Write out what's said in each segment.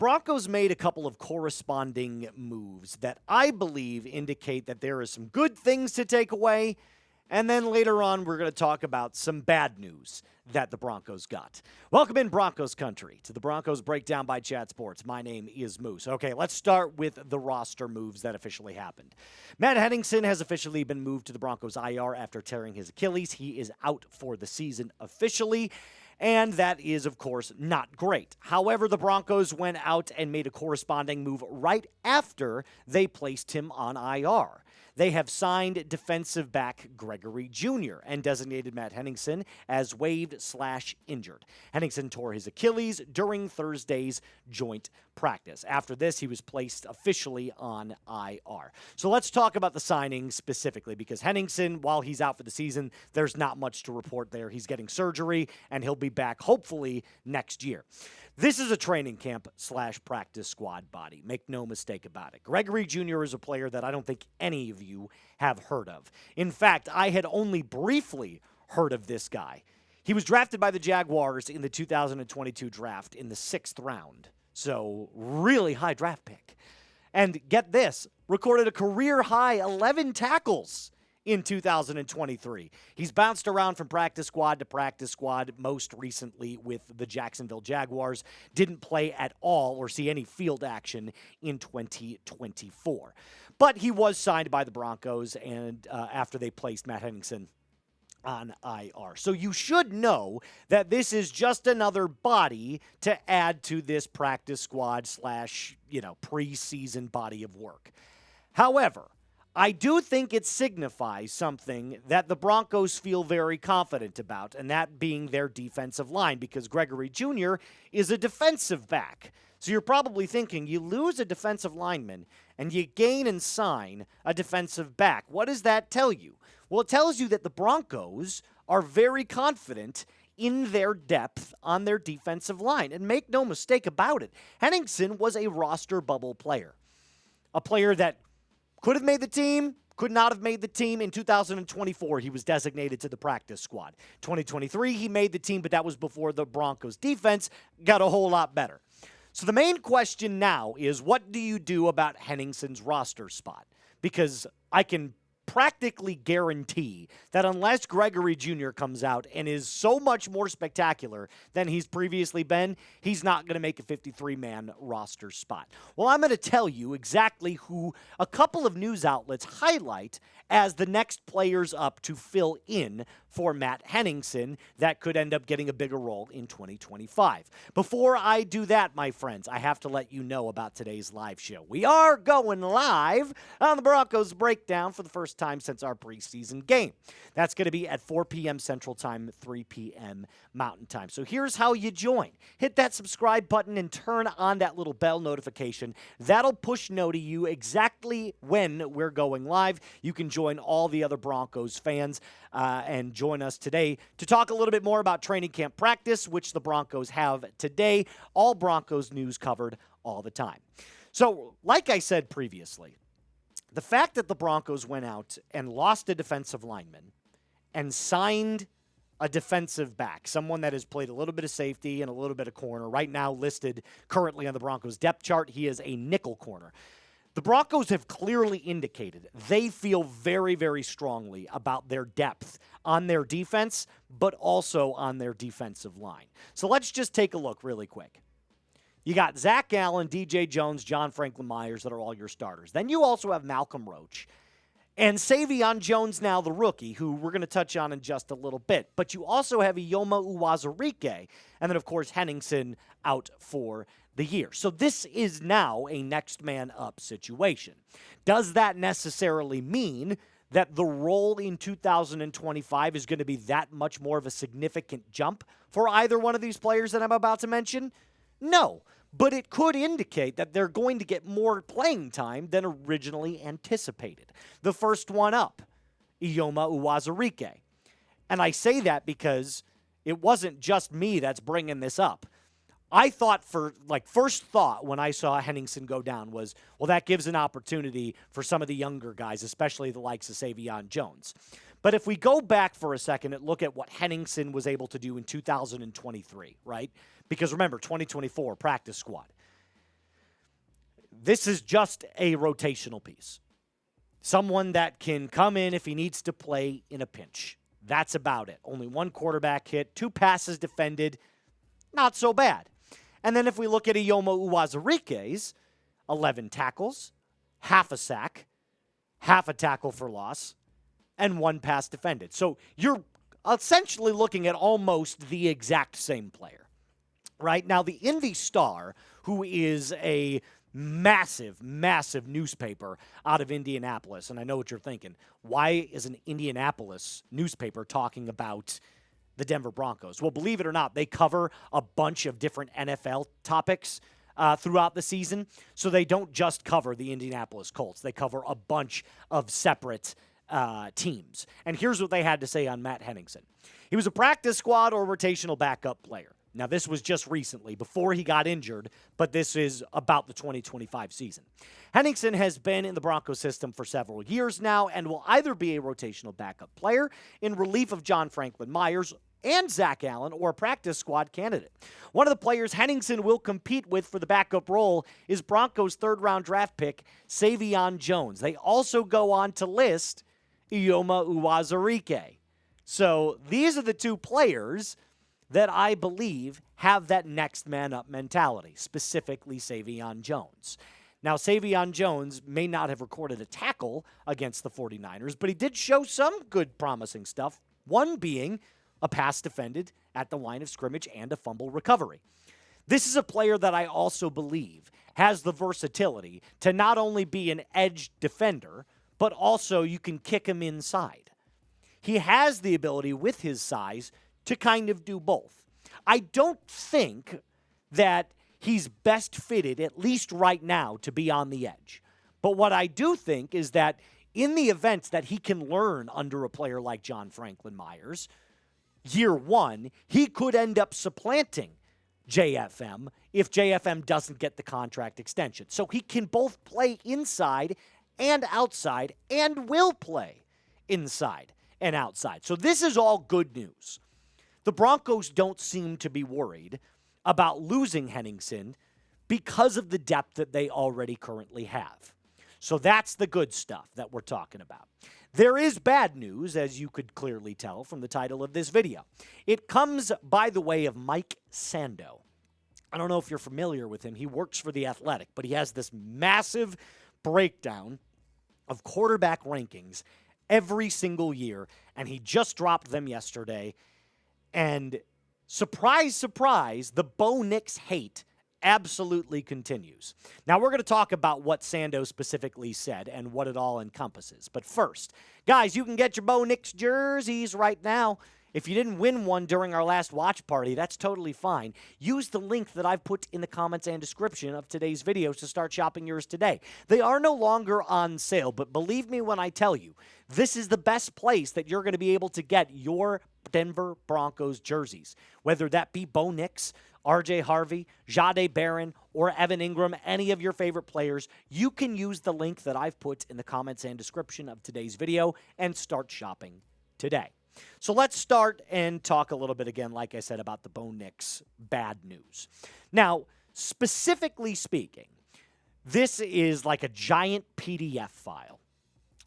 Broncos made a couple of corresponding moves that I believe indicate that there is some good things to take away. And then later on, we're going to talk about some bad news that the Broncos got. Welcome in Broncos country to the Broncos Breakdown by Chat Sports. My name is Moose. Okay, let's start with the roster moves that officially happened. Matt Henningsen has officially been moved to the Broncos IR after tearing his Achilles. He is out for the season officially. And that is, of course, not great. However, the Broncos went out and made a corresponding move right after they placed him on IR. They have signed defensive back Gregory Junior and designated Matt Henningsen as waived/injured. Henningsen tore his Achilles during Thursday's joint practice. After this, he was placed officially on IR. So let's talk about the signing specifically, because Henningsen, while he's out for the season, there's not much to report there. He's getting surgery, and he'll be back hopefully next year. This is a training camp/practice squad body. Make no mistake about it. Gregory Jr. is a player that I don't think any of you have heard of. In fact, I had only briefly heard of this guy. He was drafted by the Jaguars in the 2022 draft in the 6th round. So really high draft pick. And get this, recorded a career-high 11 tackles in 2023. He's bounced around from practice squad to practice squad, most recently with the Jacksonville Jaguars. Didn't play at all or see any field action in 2024. But he was signed by the Broncos and after they placed Matt Henningsen on IR. So you should know that this is just another body to add to this practice squad / preseason body of work. However, I do think it signifies something that the Broncos feel very confident about, and that being their defensive line, because Gregory Jr. is a defensive back. So you're probably thinking, you lose a defensive lineman and you gain and sign a defensive back. What does that tell you? Well, it tells you that the Broncos are very confident in their depth on their defensive line. And make no mistake about it, Henningsen was a roster bubble player. A player that could have made the team, could not have made the team. In 2024, he was designated to the practice squad. 2023, he made the team, but that was before the Broncos defense got a whole lot better. So the main question now is, what do you do about Henningsen's roster spot? Because I can practically guarantee that unless Gregory Jr. comes out and is so much more spectacular than he's previously been, he's not going to make a 53-man roster spot. Well, I'm going to tell you exactly who a couple of news outlets highlight as the next players up to fill in for Matt Henningsen that could end up getting a bigger role in 2025. Before I do that, my friends, I have to let you know about today's live show. We are going live on the Broncos Breakdown for the first time since our preseason game. That's going to be at 4 p.m. Central Time, 3 p.m. Mountain Time. So here's how you join. Hit that subscribe button and turn on that little bell notification. That'll push noti you exactly when we're going live. You can join all the other Broncos fans and join us today to talk a little bit more about training camp practice, which the Broncos have today. All Broncos news covered all the time. So, like I said previously, the fact that the Broncos went out and lost a defensive lineman and signed a defensive back, someone that has played a little bit of safety and a little bit of corner, right now listed currently on the Broncos depth chart, he is a nickel corner. The Broncos have clearly indicated they feel very, very strongly about their depth on their defense, but also on their defensive line. So let's just take a look really quick. You got Zach Allen, DJ Jones, John Franklin Myers that are all your starters. Then you also have Malcolm Roach and Savion Jones, now the rookie, who we're going to touch on in just a little bit. But you also have Ioma Uwazurike, and then, of course, Henningson out for the year. So this is now a next man up situation. Does that necessarily mean that the role in 2025 is going to be that much more of a significant jump for either one of these players that I'm about to mention? No, but it could indicate that they're going to get more playing time than originally anticipated. The first one up, Ioma Uwazurike. And I say that because it wasn't just me that's bringing this up. I thought first thought when I saw Henningson go down was, well, that gives an opportunity for some of the younger guys, especially the likes of Savion Jones. But if we go back for a second and look at what Henningson was able to do in 2023, right? Because remember, 2024, practice squad. this is just a rotational piece. Someone that can come in if he needs to play in a pinch. That's about it. Only one quarterback hit, 2 passes defended. Not so bad. And then if we look at Ioma Uwazurike's, 11 tackles, half a sack, half a tackle for loss, and 1 pass defended. So you're essentially looking at almost the exact same player, right? Now, the Indy Star, who is a massive, massive newspaper out of Indianapolis, and I know what you're thinking. Why is an Indianapolis newspaper talking about the Denver Broncos? Well, believe it or not, they cover a bunch of different NFL topics throughout the season. So they don't just cover the Indianapolis Colts. They cover a bunch of separate teams. And here's what they had to say on Matt Henningsen. He was a practice squad or rotational backup player. Now, this was just recently, before he got injured, but this is about the 2025 season. Henningson has been in the Broncos system for several years now and will either be a rotational backup player in relief of John Franklin Myers and Zach Allen, or a practice squad candidate. One of the players Henningson will compete with for the backup role is Broncos' third-round draft pick, Savion Jones. They also go on to list Ioma Uwazurike. So these are the 2 players that I believe have that next man up mentality, specifically Savion Jones. Now, Savion Jones may not have recorded a tackle against the 49ers, but he did show some good promising stuff, one being a pass defended at the line of scrimmage and a fumble recovery. This is a player that I also believe has the versatility to not only be an edge defender, but also you can kick him inside. He has the ability with his size to kind of do both. I don't think that he's best fitted, at least right now, to be on the edge. But what I do think is that in the events that he can learn under a player like John Franklin Myers, year 1, he could end up supplanting JFM if JFM doesn't get the contract extension. So he can both play inside and outside and will play inside and outside. So this is all good news. The Broncos don't seem to be worried about losing Henningson because of the depth that they already currently have. So that's the good stuff that we're talking about. There is bad news, as you could clearly tell from the title of this video. It comes by the way of Mike Sando. I don't know if you're familiar with him. He works for The Athletic, but he has this massive breakdown of quarterback rankings every single year, and he just dropped them yesterday. And surprise, surprise, the Bo Nix hate absolutely continues. Now, we're going to talk about what Sando specifically said and what it all encompasses. But first, guys, you can get your Bo Nix jerseys right now. If you didn't win one during our last watch party, that's totally fine. Use the link that I've put in the comments and description of today's videos to start shopping yours today. They are no longer on sale, but believe me when I tell you, this is the best place that you're going to be able to get your Denver Broncos jerseys, whether that be Bo Nix, RJ Harvey, Jahdae Barron, or Evan Ingram, any of your favorite players. You can use the link that I've put in the comments and description of today's video and start shopping today. So let's start and talk a little bit again, like I said, about the Bo Nix bad news. Now, specifically speaking, this is like a giant PDF file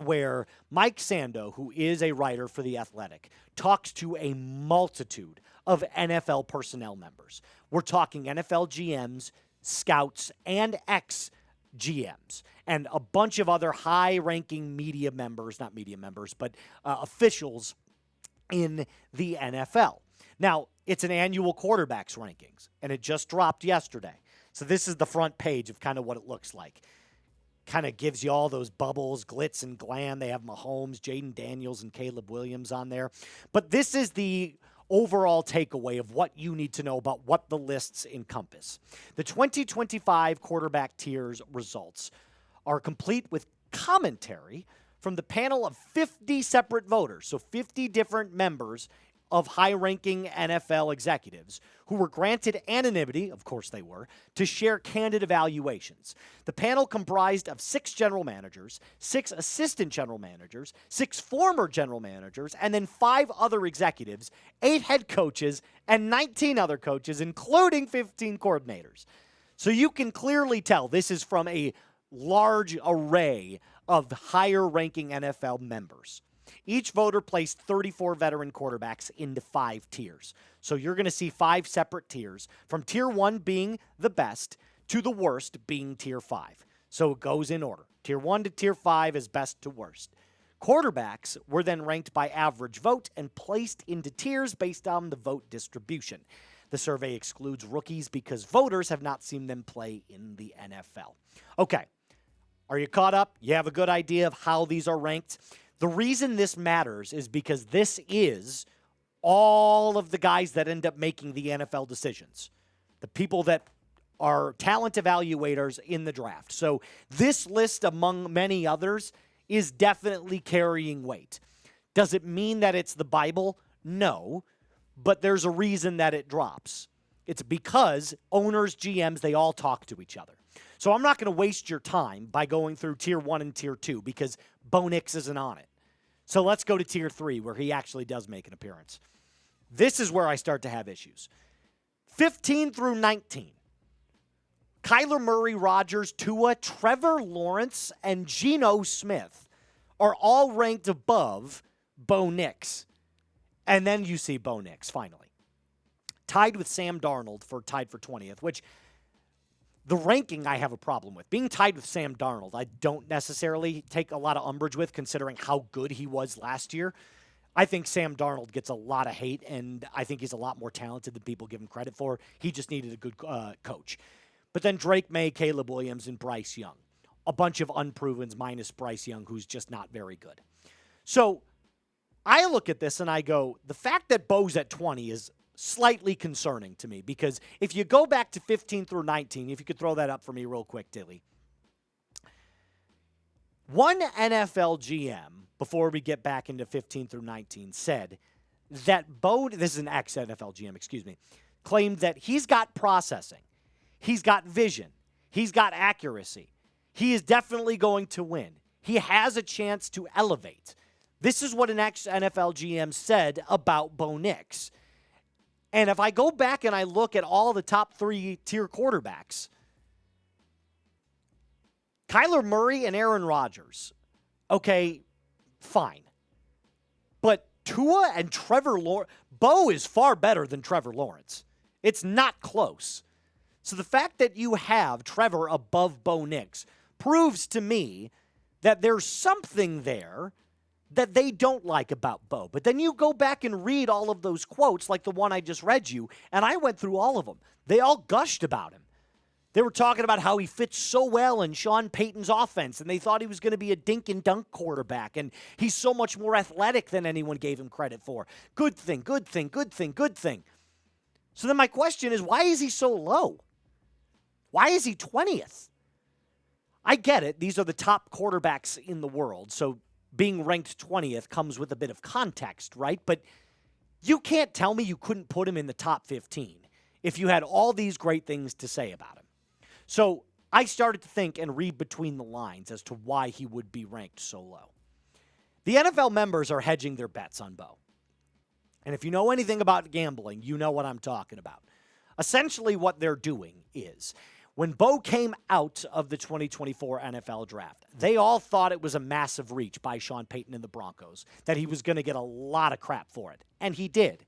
where Mike Sando, who is a writer for The Athletic, talks to a multitude of NFL personnel members. We're talking NFL GMs, scouts, and ex-GMs, and a bunch of other high-ranking media members, not media members, but officials in the NFL. Now, it's an annual quarterbacks rankings, and it just dropped yesterday. So this is the front page of kind of what it looks like. Kind of gives you all those bubbles, glitz and glam. They have Mahomes, Jaden Daniels, and Caleb Williams on there. But this is the overall takeaway of what you need to know about what the lists encompass. The 2025 quarterback tiers results are complete with commentary from the panel of 50 separate voters, so 50 different members of high-ranking NFL executives who were granted anonymity, of course they were, to share candid evaluations. The panel comprised of 6 general managers, 6 assistant general managers, 6 former general managers, and then 5 other executives, 8 head coaches, and 19 other coaches, including 15 coordinators. So you can clearly tell this is from a large array of higher-ranking NFL members. Each voter placed 34 veteran quarterbacks into 5 tiers. So you're going to see 5 separate tiers, from tier 1 being the best to the worst being tier 5. So it goes in order. Tier 1 to tier 5 is best to worst. Quarterbacks were then ranked by average vote and placed into tiers based on the vote distribution. The survey excludes rookies because voters have not seen them play in the NFL. Okay, are you caught up? You have a good idea of how these are ranked? The reason this matters is because this is all of the guys that end up making the NFL decisions, the people that are talent evaluators in the draft. So this list, among many others, is definitely carrying weight. Does it mean that it's the Bible? No, but there's a reason that it drops. It's because owners, GMs, they all talk to each other. So I'm not going to waste your time by going through tier 1 and tier 2 because Bo Nix isn't on it. So let's go to tier 3 where he actually does make an appearance. This is where I start to have issues. 15 through 19. Kyler Murray, Rodgers, Tua, Trevor Lawrence, and Geno Smith are all ranked above Bo Nix. And then you see Bo Nix, finally. Tied with Sam Darnold tied for 20th, which the ranking I have a problem with. Being tied with Sam Darnold, I don't necessarily take a lot of umbrage with, considering how good he was last year. I think Sam Darnold gets a lot of hate, and I think he's a lot more talented than people give him credit for. He just needed a good coach. But then Drake May, Caleb Williams, and Bryce Young. A bunch of unprovens minus Bryce Young, who's just not very good. So I look at this and I go, the fact that Bo's at 20 is slightly concerning to me, because if you go back to 15 through 19, if you could throw that up for me real quick, Dilly. One NFL GM, before we get back into 15 through 19, said that Bo, this is an ex-NFL GM, claimed that he's got processing, he's got vision, he's got accuracy. He is definitely going to win. He has a chance to elevate. This is what an ex-NFL GM said about Bo Nix. And if I go back and I look at all the top 3-tier quarterbacks, Kyler Murray and Aaron Rodgers, okay, fine. But Tua and Trevor Lawrence, Bo is far better than Trevor Lawrence. It's not close. So the fact that you have Trevor above Bo Nix proves to me that there's something there that they don't like about Bo. But then you go back and read all of those quotes, like the one I just read you, and I went through all of them. They all gushed about him. They were talking about how he fits so well in Sean Payton's offense, and they thought he was going to be a dink and dunk quarterback, and he's so much more athletic than anyone gave him credit for. Good thing, good thing, good thing, good thing. So then my question is, why is he so low? Why is he 20th? I get it. These are the top quarterbacks in the world, so being ranked 20th comes with a bit of context, right? But you can't tell me you couldn't put him in the top 15 if you had all these great things to say about him. So I started to think and read between the lines as to why he would be ranked so low. The NFL members are hedging their bets on Bo. And if you know anything about gambling, you know what I'm talking about. Essentially what they're doing is, when Bo came out of the 2024 NFL draft, they all thought it was a massive reach by Sean Payton and the Broncos, that he was going to get a lot of crap for it. And he did.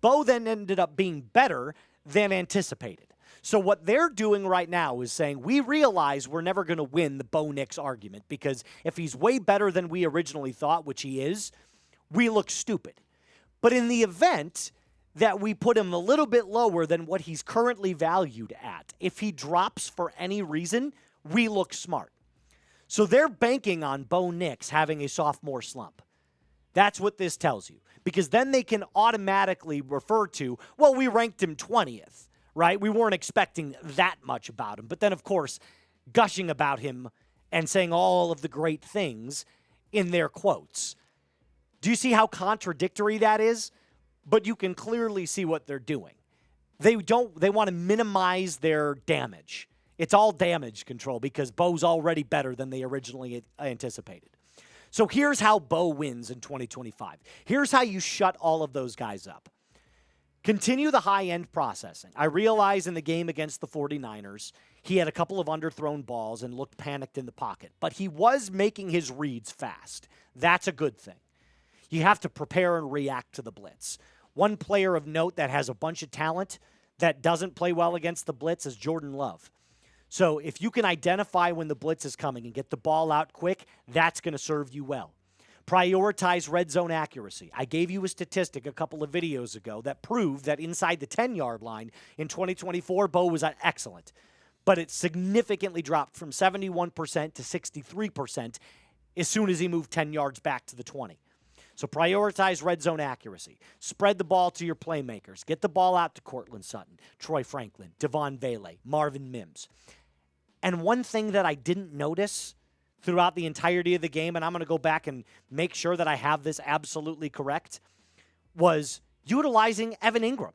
Bo then ended up being better than anticipated. So what they're doing right now is saying, we realize we're never going to win the Bo Nix argument, because if he's way better than we originally thought, which he is, we look stupid. But in the event that we put him a little bit lower than what he's currently valued at, if he drops for any reason, we look smart. So they're banking on Bo Nix having a sophomore slump. That's what this tells you. Because then they can automatically refer to, well, we ranked him 20th, right? We weren't expecting that much about him. But then, of course, gushing about him and saying all of the great things in their quotes. Do you see how contradictory that is? But you can clearly see what they're doing. They want to minimize their damage. It's all damage control because Bo's already better than they originally anticipated. So here's how Bo wins in 2025. Here's how you shut all of those guys up. Continue the high-end processing. I realize in the game against the 49ers, he had a couple of underthrown balls and looked panicked in the pocket, but he was making his reads fast. That's a good thing. You have to prepare and react to the blitz. One player of note that has a bunch of talent that doesn't play well against the blitz is Jordan Love. So if you can identify when the blitz is coming and get the ball out quick, that's going to serve you well. Prioritize red zone accuracy. I gave you a statistic a couple of videos ago that proved that inside the 10-yard line in 2024, Bo was excellent. But it significantly dropped from 71% to 63% as soon as he moved 10 yards back to the 20. So prioritize red zone accuracy. Spread the ball to your playmakers. Get the ball out to Cortland Sutton, Troy Franklin, Devon Vele, Marvin Mims. And one thing that I didn't notice throughout the entirety of the game, and I'm going to go back and make sure that I have this absolutely correct, was utilizing Evan Ingram.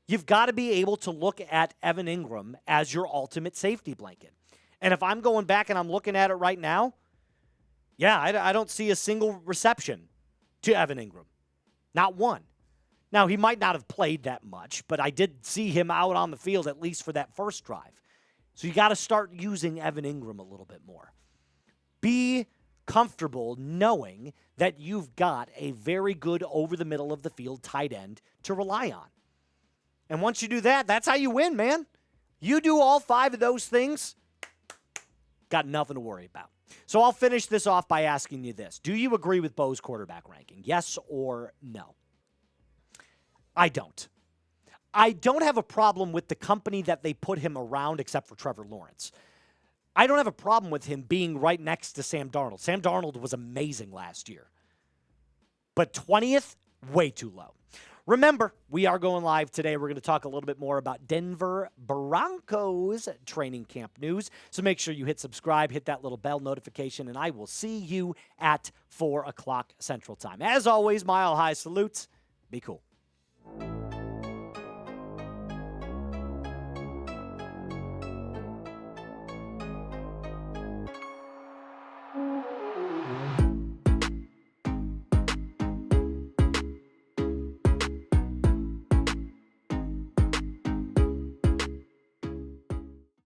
You've got to be able to look at Evan Ingram as your ultimate safety blanket. And if I'm going back and I'm looking at it right now, yeah, I don't see a single reception to Evan Ingram. Not one. Now, he might not have played that much, but I did see him out on the field at least for that first drive. So you got to start using Evan Ingram a little bit more. Be comfortable knowing that you've got a very good over-the-middle-of-the-field tight end to rely on. And once you do that, that's how you win, man. You do all 5 of those things, got nothing to worry about. So I'll finish this off by asking you this. Do you agree with Bo's quarterback ranking? Yes or no? I don't. I don't have a problem with the company that they put him around except for Trevor Lawrence. I don't have a problem with him being right next to Sam Darnold. Sam Darnold was amazing last year. But 20th, way too low. Remember, we are going live today. We're going to talk a little bit more about Denver Broncos training camp news. So make sure you hit subscribe, hit that little bell notification, and I will see you at 4 o'clock Central Time. As always, Mile High salutes. Be cool.